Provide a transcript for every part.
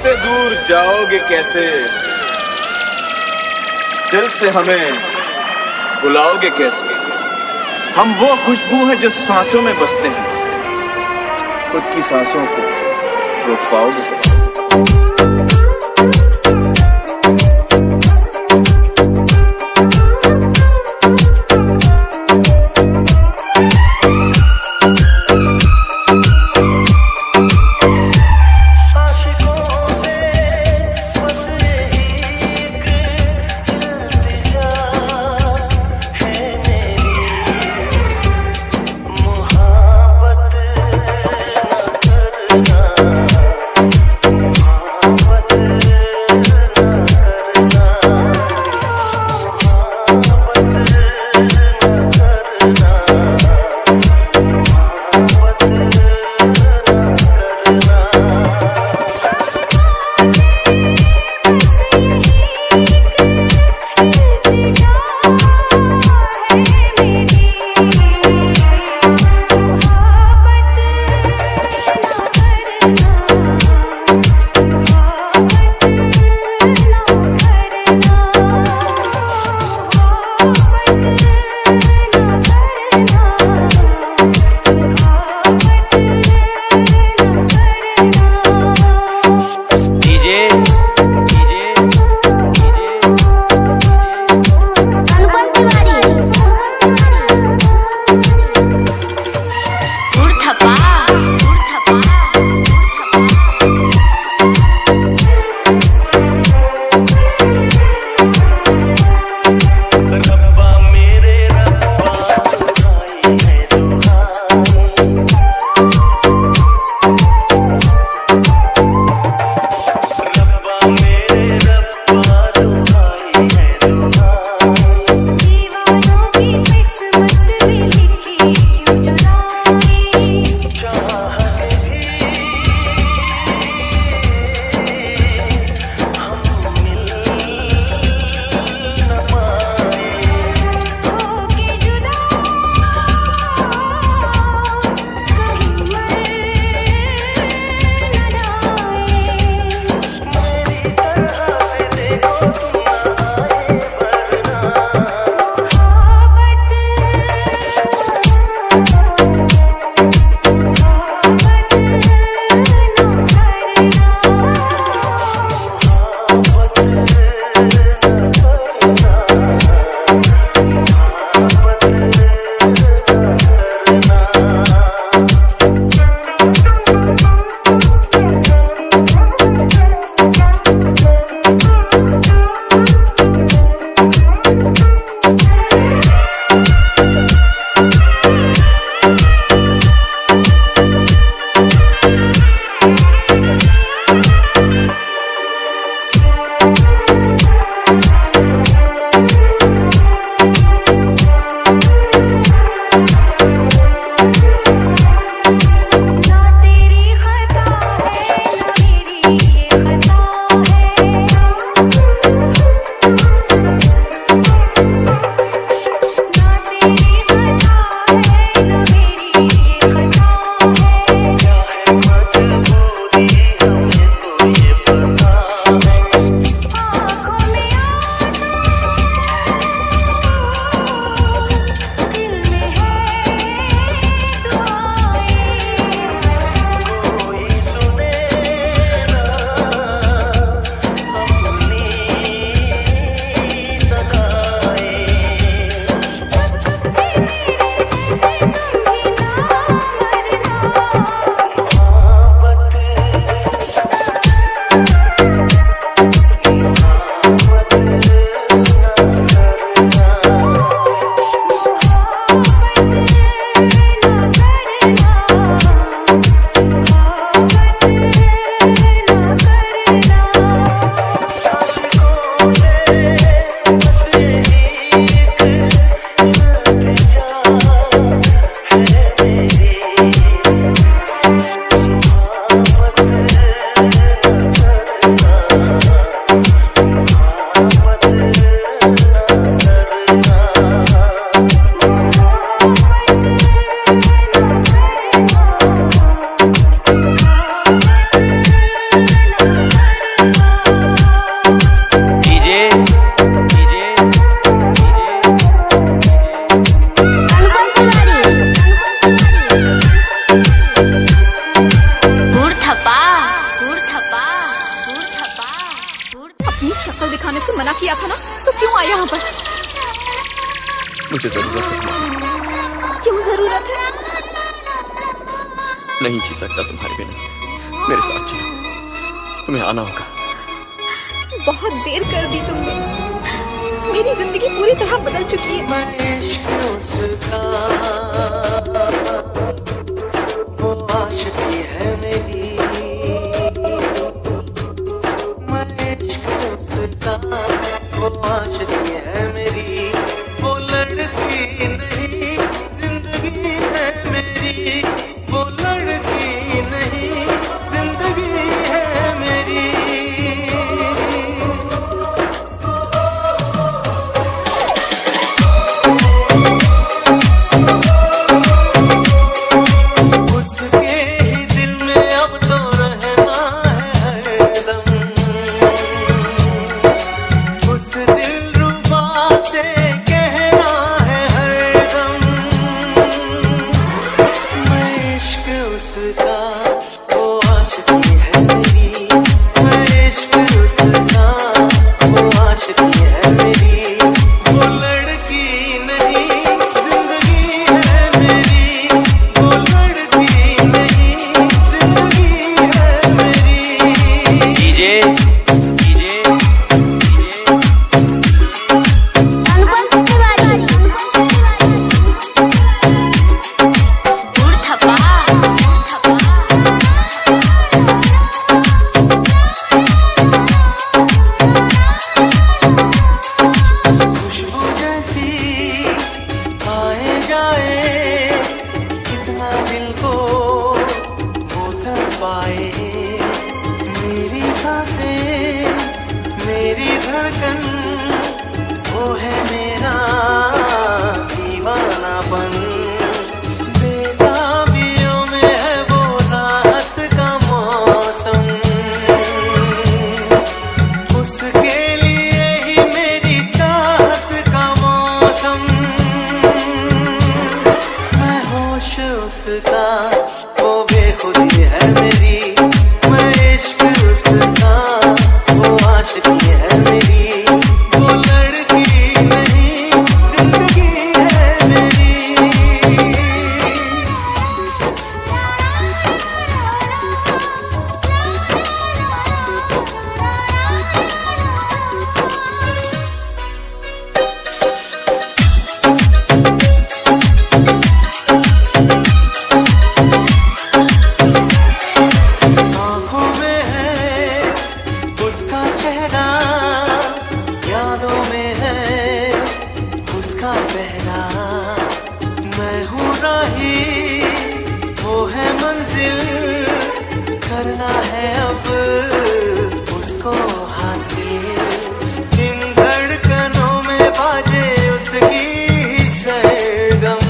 हमसे दूर जाओगे कैसे, दिल से हमें बुलाओगे कैसे। हम वो खुशबू हैं जो सांसों में बसते हैं, खुद की सांसों को रोक पाओगे कैसे। दिखाने से मना किया था ना, तो क्यों आए यहाँ पर? मुझे जरूरत है तुम्हारी। क्यों जरूरत है? नहीं जी सकता तुम्हारे बिना। मेरे साथ चलो, तुम्हें आना होगा। बहुत देर कर दी तुमने, मेरी जिंदगी पूरी तरह बदल चुकी है। मैं इश्क उसका, वो आशिकी है मेरी। मैं इश्क उसका, वो आशिकी है मेरी। वो लड़की नहीं जिंदगी है मेरी। वो लड़की नहीं जिंदगी है मेरी। मेरी सांसें, मेरी धड़कन, वो है मेरा दीवानापन। बेताबियों में है वो रात का मौसम, उसके लिए ही मेरी चाहत का मौसम। मैं होश उसका, वो बेखुदी है मेरी। मैं इश्क उसका, वो आशिकी है मेरी। वो लड़की नहीं जिंदगी है मेरी। आँखों में है उसका चेहरा, यादों में है उसका पहरा। मैं हूँ राही, वो है मंजिल, करना है अब उसको हासिल। इन धड़कनों में बाजे उसकी सरगम,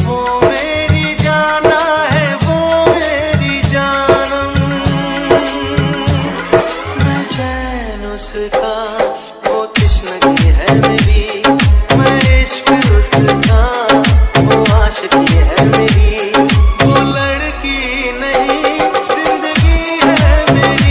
वो मेरी जाना है, वो मेरी जानम। मैं चैन उसका, वो तृष्णगी है मेरी। मैं इश्क उसका, वो आशिकी है मेरी। वो लड़की नहीं जिंदगी है मेरी।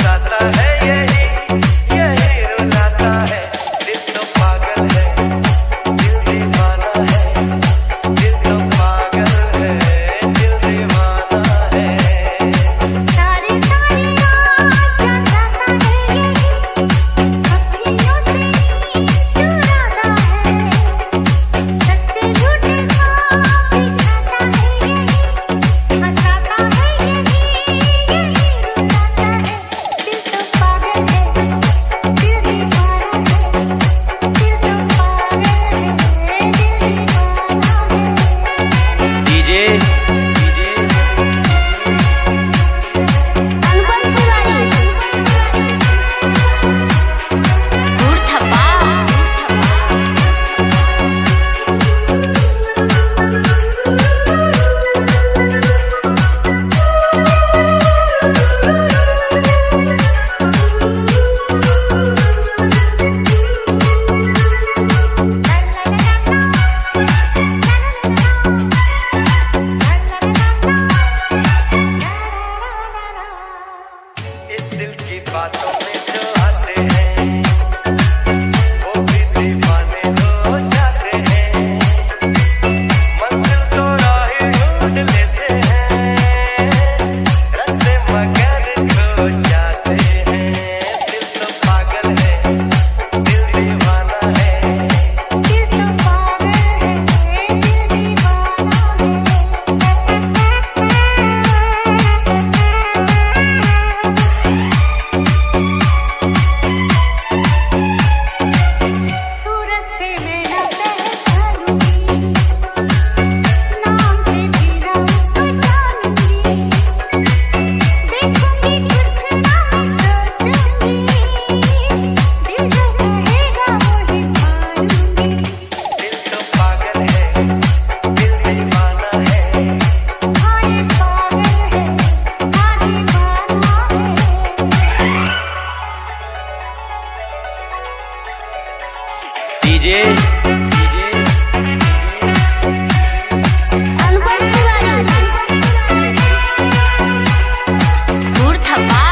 रुलाता है यही रुलाता है। दिल तो पागल है, दिल दीवाना है, दिल तो पागल है, दिल दीवाना है। सारी सारी रात जाता है अखियों से चुराता है, सच्चे झूठे ख्वाब दिखाता है, हंसाता है यही रुलाता है। दिल तो पागल है, दिल दीवाना है, दिल तो पागल है, दिल दीवाना है। डीजे अनुभव तिवारी दूर थप्पा इस दिल की बातों में जो आते हैं वो भी दीवाने हो जाते हैं। मंजिल तो राह ढूंढ लेते हैं, रास्ते मगर खो जाते हैं। दिल तो पागल है, दिल दीवाना है। दिल तो पागल है, दिल दीवाना है। सूरत से मैं न पहचानूंगी, नाम से भी न उसको जानूंगी, देखूंगी कुछ ना सोचूंगी, दिल जो कहेगा वही मानूंगी। दिल तो पागल है, दिल दीवाना है। हाँ ये पागल है, हाँ दीवाना है। डीजे अनुभव तिवारी दूर थप्पा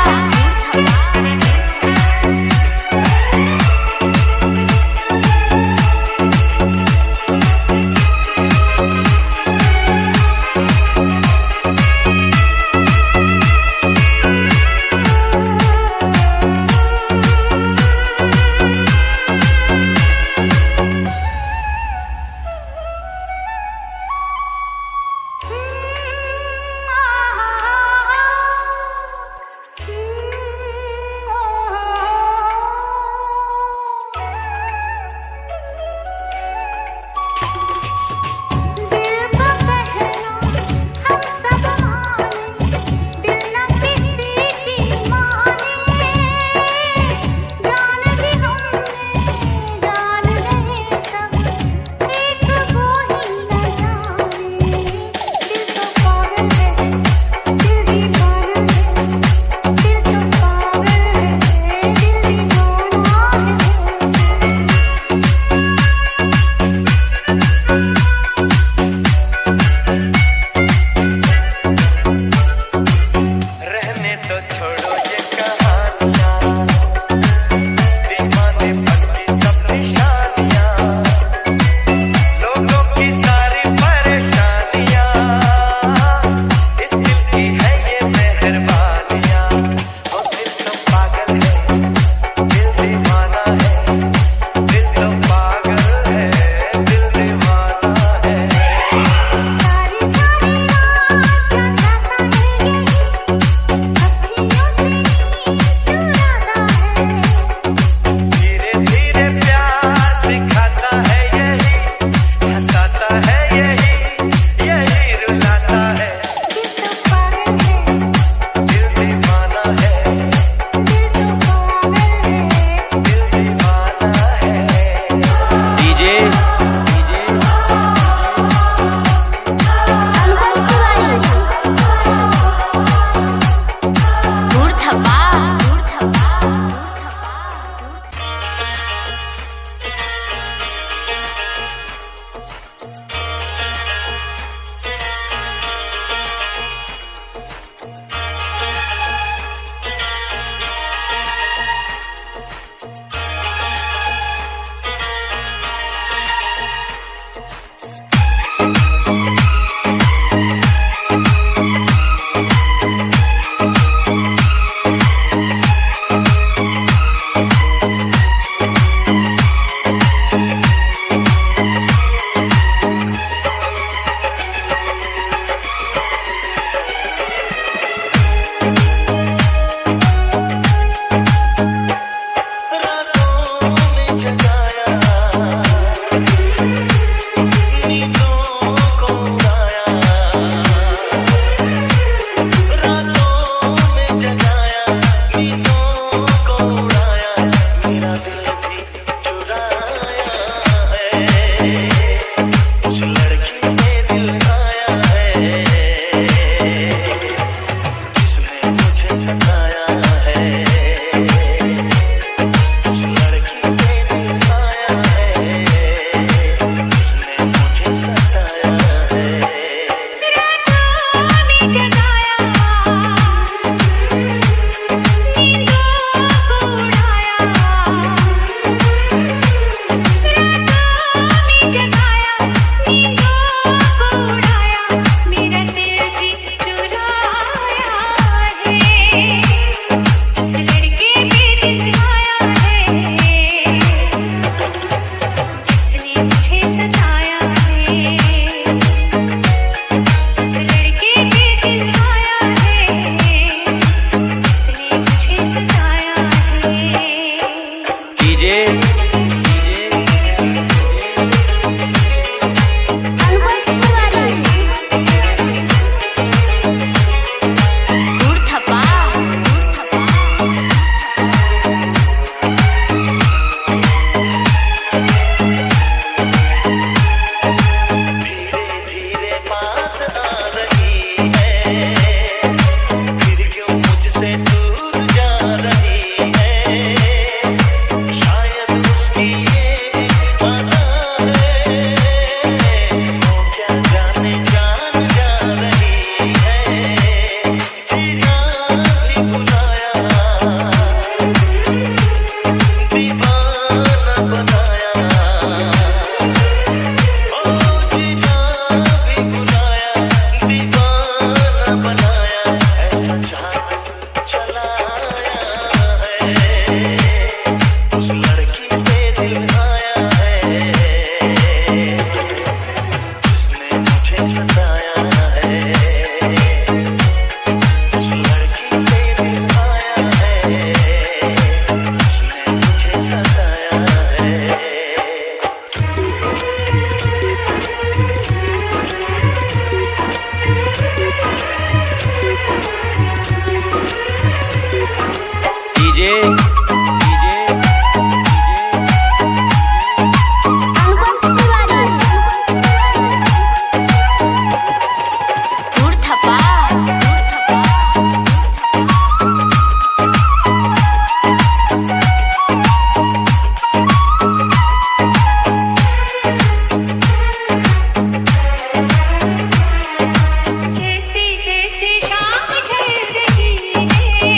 जैसे जैसे शाम ढल रही है,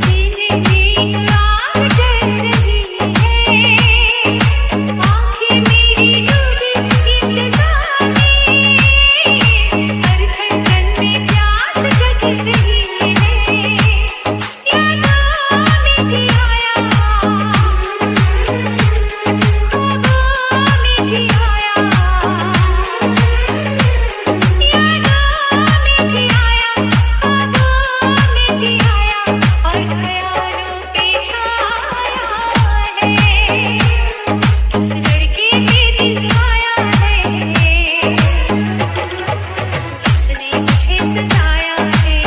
सीने में आग जल रही है, आँखें मेरी डूबी इंतज़ार में, हर धड़कन में प्यास जग रही है, यादों में भी आया, ख्वाबों में भी आया, और ख्यालों पे छाया है, किस लड़के के दिल आया है, जिसने मुझे सताया है,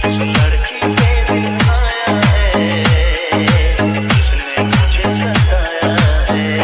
किस लड़के के दिल आया है, जिसने मुझे सताया है।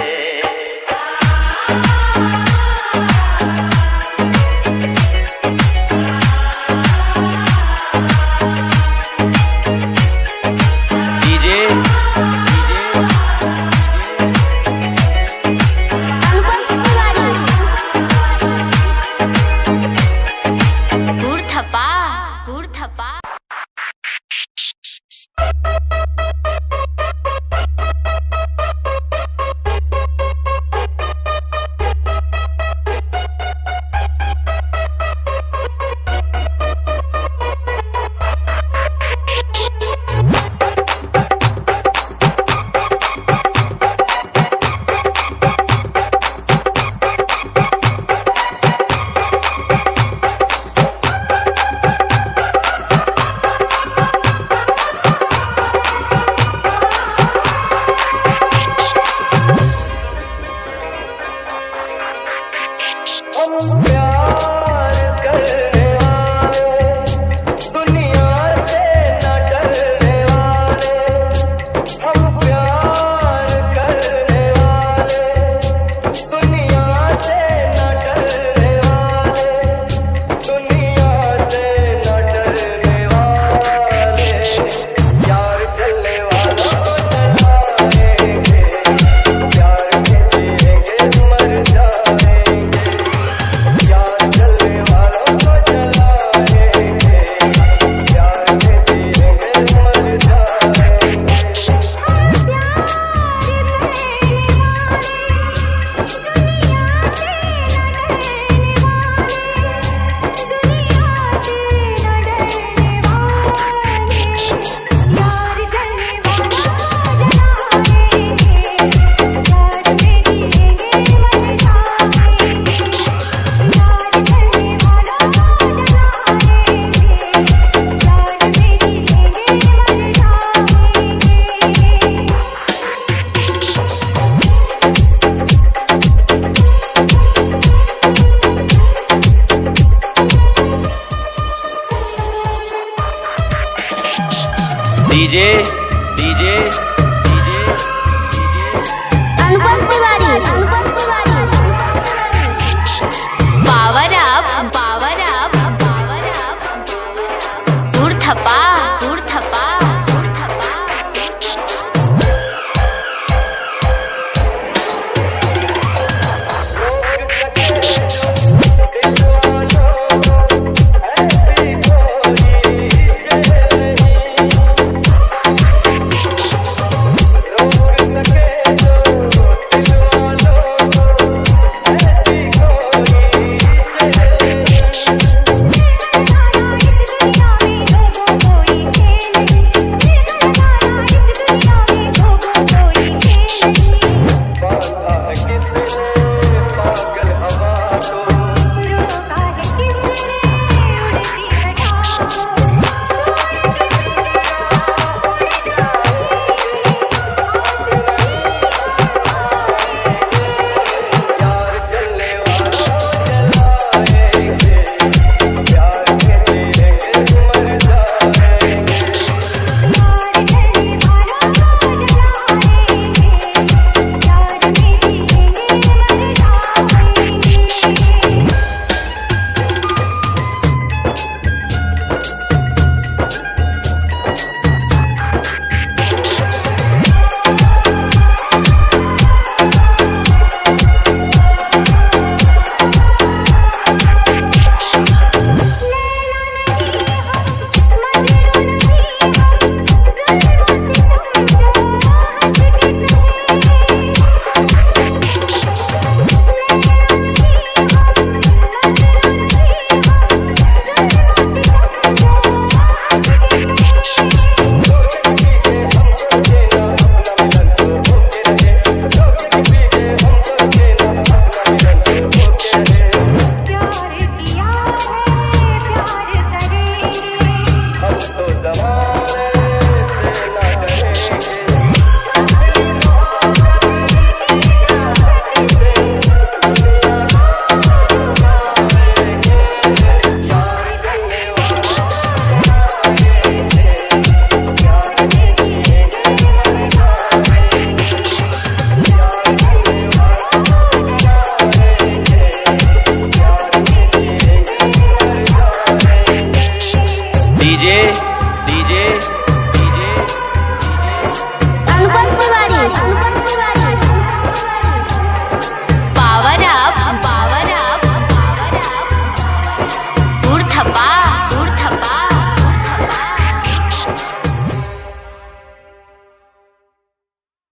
प्यार करने वाले, दुनिया से न डरने वाले, हम प्यार करने वाले, दुनिया से न डरने वाले, दुनिया से न डरने वाले, प्यार करने वालों को जलाएंगे, प्यार के जिएंगे मर जाएंगे, प्यार करने वालों को जलाएंगे, प्यार के जिएंगे मर जाएंगे। DJ DJ DJ Anupam Tiwari power up power up power up उड़थपा